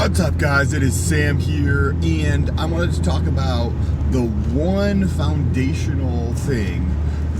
What's up, guys? It is Sam here, and I wanted to talk about the one foundational thing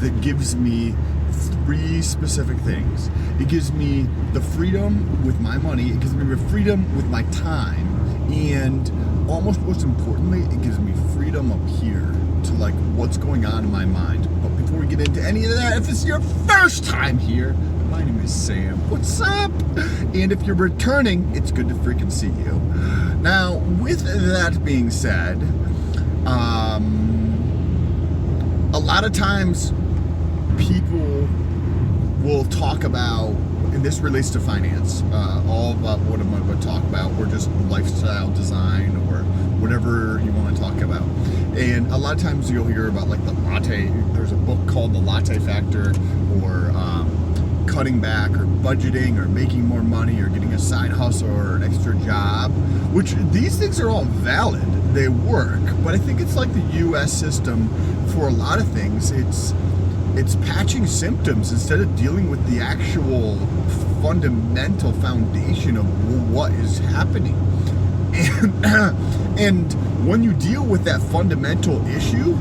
that gives me three specific things. It gives me the freedom with my money, it gives me the freedom with my time, and almost most importantly, it gives me freedom up here to like what's going on in my mind. But before we get into any of that, if it's your first time here, my name is Sam. What's up? And if you're returning, it's good to freaking see you. Now, with that being said, a lot of times people will talk about, and this relates to finance, all about what I'm going to talk about, or just lifestyle design, or whatever you want to talk about. And a lot of times you'll hear about like the latte. There's a book called The Latte Factor, or cutting back, or budgeting, or making more money, or getting a side hustle or an extra job, which these things are all valid. They work, but I think it's like the U.S. system for a lot of things. It's patching symptoms instead of dealing with the actual fundamental foundation of what is happening. And when you deal with that fundamental issue,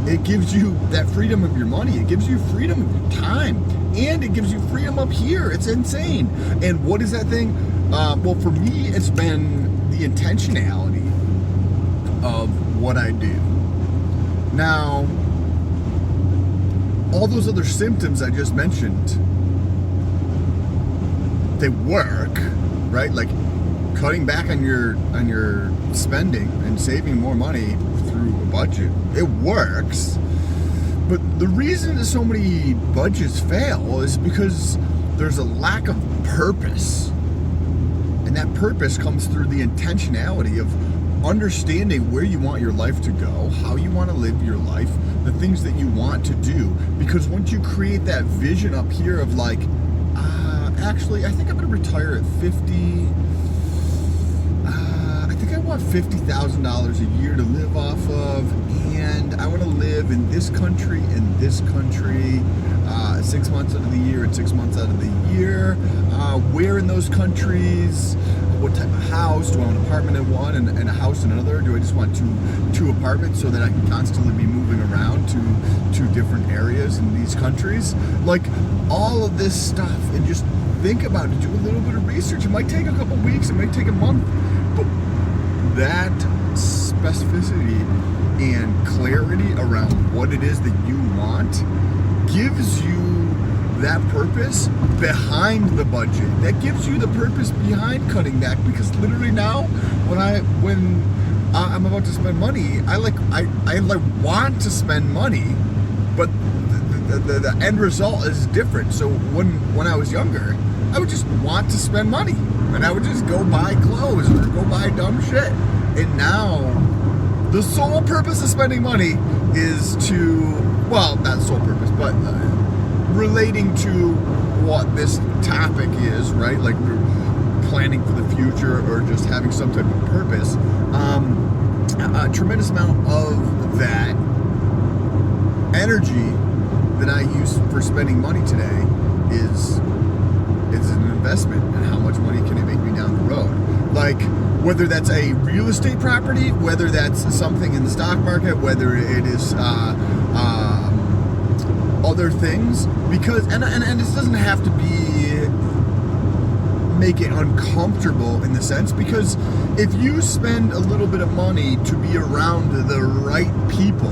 it gives you that freedom of your money. It gives you freedom of your time. And it gives you freedom up here. It's insane. And what is that thing? Well, for me, it's been the intentionality of what I do. Now, all those other symptoms I just mentioned, they work, right? Like cutting back on your spending and saving more money through a budget. It works. But the reason that so many budgets fail is because there's a lack of purpose. And that purpose comes through the intentionality of understanding where you want your life to go, how you want to live your life, the things that you want to do. Because once you create that vision up here of like, actually, I think I'm going to retire at 50. I think I want $50,000 a year to live off of, and I want to live in this country, 6 months out of the year and 6 months out of the year. Where in those countries? What type of house? Do I want an apartment in one and a house in another? Do I just want two apartments so that I can constantly be moving around to different areas in these countries? Like all of this stuff, and just think about it. Do a little bit of research. It might take a couple weeks. It might take a month. But that specificity and clarity around what it is that you want gives you that purpose behind the budget. That gives you the purpose behind cutting back. Because literally now, when I'm about to spend money, I want to spend money, but the end result is different. So when I was younger, I would just want to spend money, and I would just go buy clothes or go buy dumb shit. And now, the sole purpose of spending money is to, well, not sole purpose, but relating to what this topic is, right? Like we're planning for the future or just having some type of purpose. A tremendous amount of that energy that I use for spending money today is an investment, and how much money can it make me down the road? Like whether that's a real estate property, whether that's something in the stock market, whether it is other things, because and this doesn't have to be make it uncomfortable in the sense, because if you spend a little bit of money to be around the right people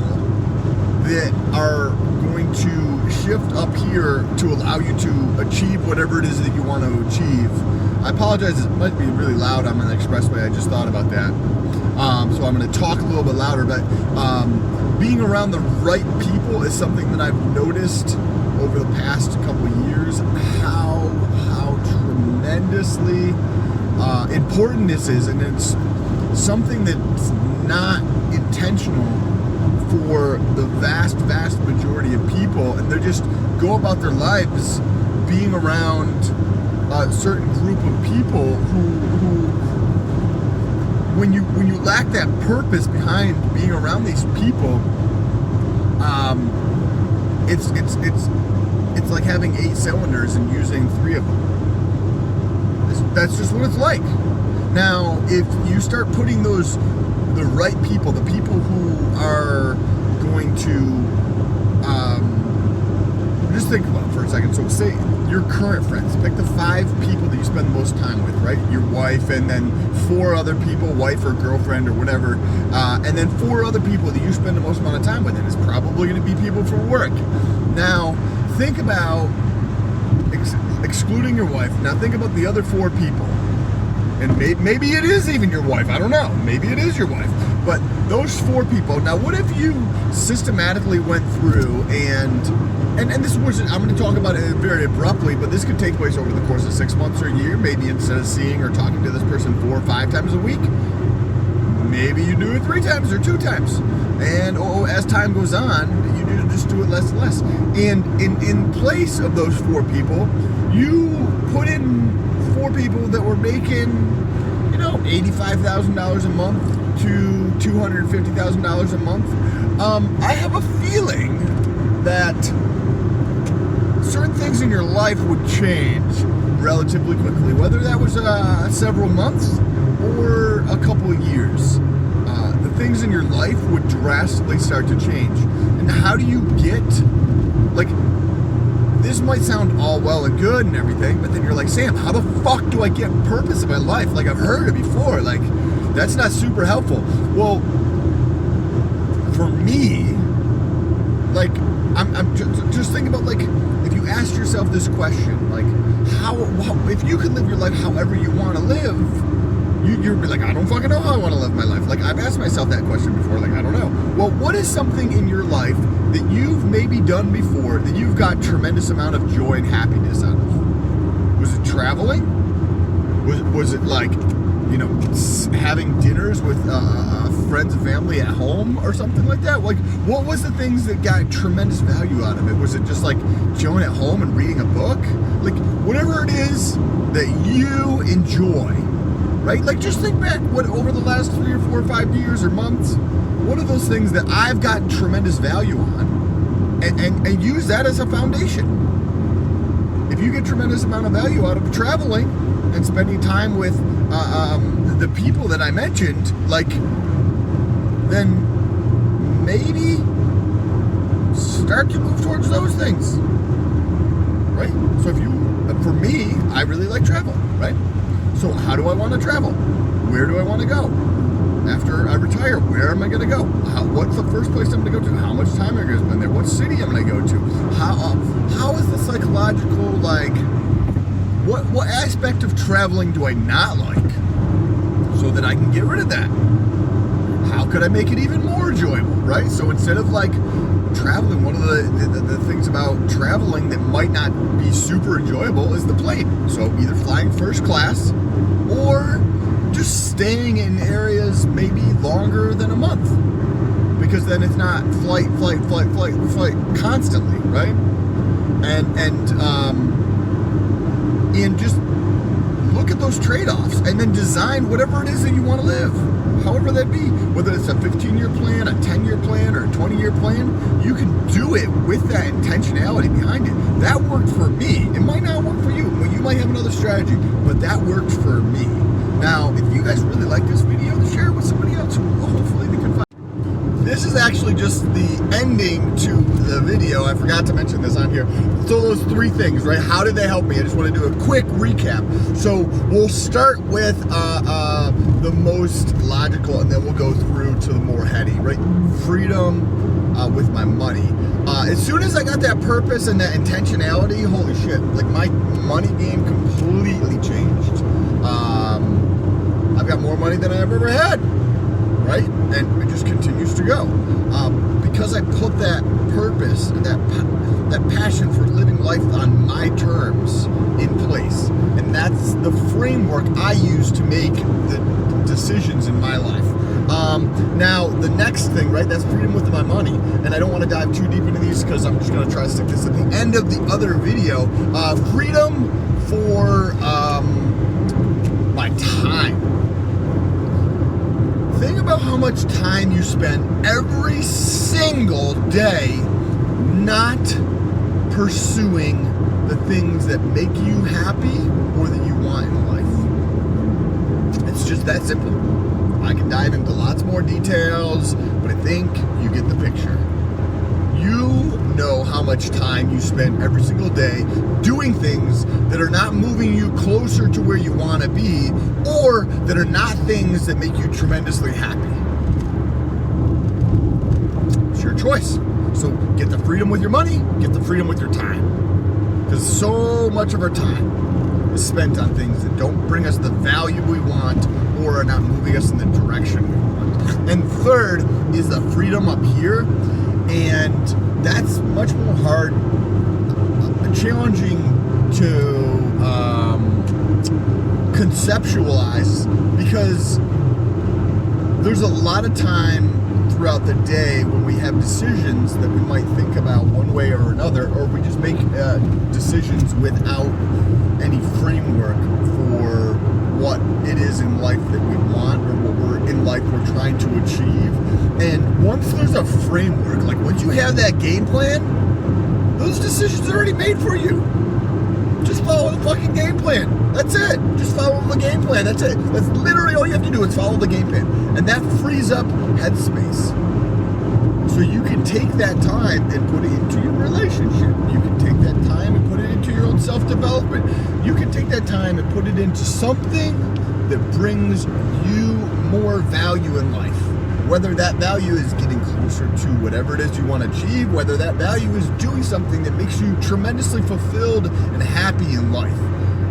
that are going to shift up here to allow you to achieve whatever it is that you want to achieve. I apologize, it might be really loud. I'm on the expressway. I just thought about that. So I'm going to talk a little bit louder, but being around the right people is something that I've noticed over the past couple of years, how tremendously important this is. And it's something that's not intentional for the vast majority of people, and they just go about their lives being around a certain group of people who when you lack that purpose behind being around these people, it's like having 8 cylinders and using 3 of them. That's just what it's like. Now, if you start putting the right people, the people who are going to, just think about it for a second. So say your current friends, pick the 5 people that you spend the most time with, right? Your wife, and then 4 other people, wife or girlfriend or whatever, and then 4 other people that you spend the most amount of time with, and it's probably going to be people from work. Now, think about excluding your wife. Now think about the other 4 people. And maybe it is even your wife. I don't know. Maybe it is your wife. But those 4 people. Now, what if you systematically went through and this was, I'm going to talk about it very abruptly, but this could take place over the course of 6 months or a year. Maybe instead of seeing or talking to this person 4 or 5 times a week, maybe you do it 3 times or 2 times. And as time goes on, you just do it less and less. And in place of those 4 people, you put in 4 people that were making, $85,000 a month to $250,000 a month. I have a feeling that certain things in your life would change relatively quickly, whether that was several months or a couple of years. The things in your life would drastically start to change. And how do you get, this might sound all well and good and everything, but then you're like, Sam, how the fuck do I get purpose in my life? I've heard it before. That's not super helpful. Well, for me, I'm just thinking about, if you asked yourself this question, how if you could live your life however you want to live, you'd be like, I don't fucking know how I want to live my life. I've asked myself that question before, I don't know. Well, what is something in your life that you've maybe done before that you've got tremendous amount of joy and happiness out of? Was it traveling? Was it having dinners with friends and family at home or something like that? What was the things that got tremendous value out of it? Was it just chilling at home and reading a book? Whatever it is that you enjoy, right? Just think back, what over the last 3 or 4 or 5 years or months, what are those things that I've gotten tremendous value on, and use that as a foundation. If you get tremendous amount of value out of traveling and spending time with the people that I mentioned, then maybe start to move towards those things, right? So for me, I really like travel, right? So how do I want to travel? Where do I want to go? After I retire, where am I going to go? What's the first place I'm going to go to? How much time am I going to spend there? What city am I going to go to? How is the psychological, what aspect of traveling do I not like so that I can get rid of that? How could I make it even more enjoyable, right? So instead of traveling, one of the things about traveling that might not be super enjoyable is the plane. So either flying first class or just staying in areas maybe longer than a month, because then it's not flight constantly, right? And just look at those trade-offs and then design whatever it is that you want to live, however that be, whether it's a 15-year plan, a 10-year plan, or a 20-year plan. You can do it with that intentionality behind it. That worked for me. It might not work for you. You might have another strategy, but that worked for me. Now, if you guys really like this video, share it with somebody else who hopefully they can find. This is actually just the ending to the video. I forgot to mention this on here. So those 3 things, right? How did they help me? I just want to do a quick recap. So we'll start with the most logical, and then we'll go through to the more heady, right? Freedom with my money. As soon as I got that purpose and that intentionality, holy shit, my money game completely changed. I've got more money than I've ever had, right? And it just continues to go. Because I put that purpose, that passion for living life on my terms in place. And that's the framework I use to make the decisions in my life. Now, the next thing, right, that's freedom with my money. And I don't want to dive too deep into these because I'm just going to try to stick this at the end of the other video. Freedom for my time. Think about how much time you spend every single day not pursuing the things that make you happy or that you want in life. It's just that simple. I can dive into lots more details, but I think you get the picture. You know how much time you spend every single day doing things that are not moving you closer to where you want to be, or that are not things that make you tremendously happy. It's your choice. So get the freedom with your money, get the freedom with your time. Because so much of our time is spent on things that don't bring us the value we want or are not moving us in the direction we want. And third is the freedom up here. And that's much more hard, challenging to conceptualize, because there's a lot of time throughout the day when we have decisions that we might think about one way or another, or we just make decisions without any framework for what it is in life that we want, or what we're in life we're trying to achieve. And once there's a framework, like once you have that game plan, those decisions are already made for you. Just follow the fucking game plan. That's it. Just follow the game plan. That's it. That's literally all you have to do is follow the game plan. And that frees up headspace. So you can take that time and put it into your relationship. You can take that time and put it into your own self-development. You can take that time and put it into something that brings you more value in life. Whether that value is getting closer to whatever it is you want to achieve, whether that value is doing something that makes you tremendously fulfilled and happy in life.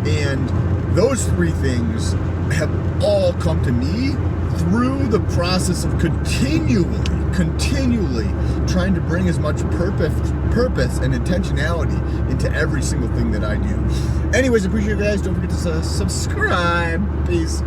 And those three things have all come to me through the process of continually trying to bring as much purpose and intentionality into every single thing that I do. Anyways, appreciate you guys. Don't forget to subscribe. Peace.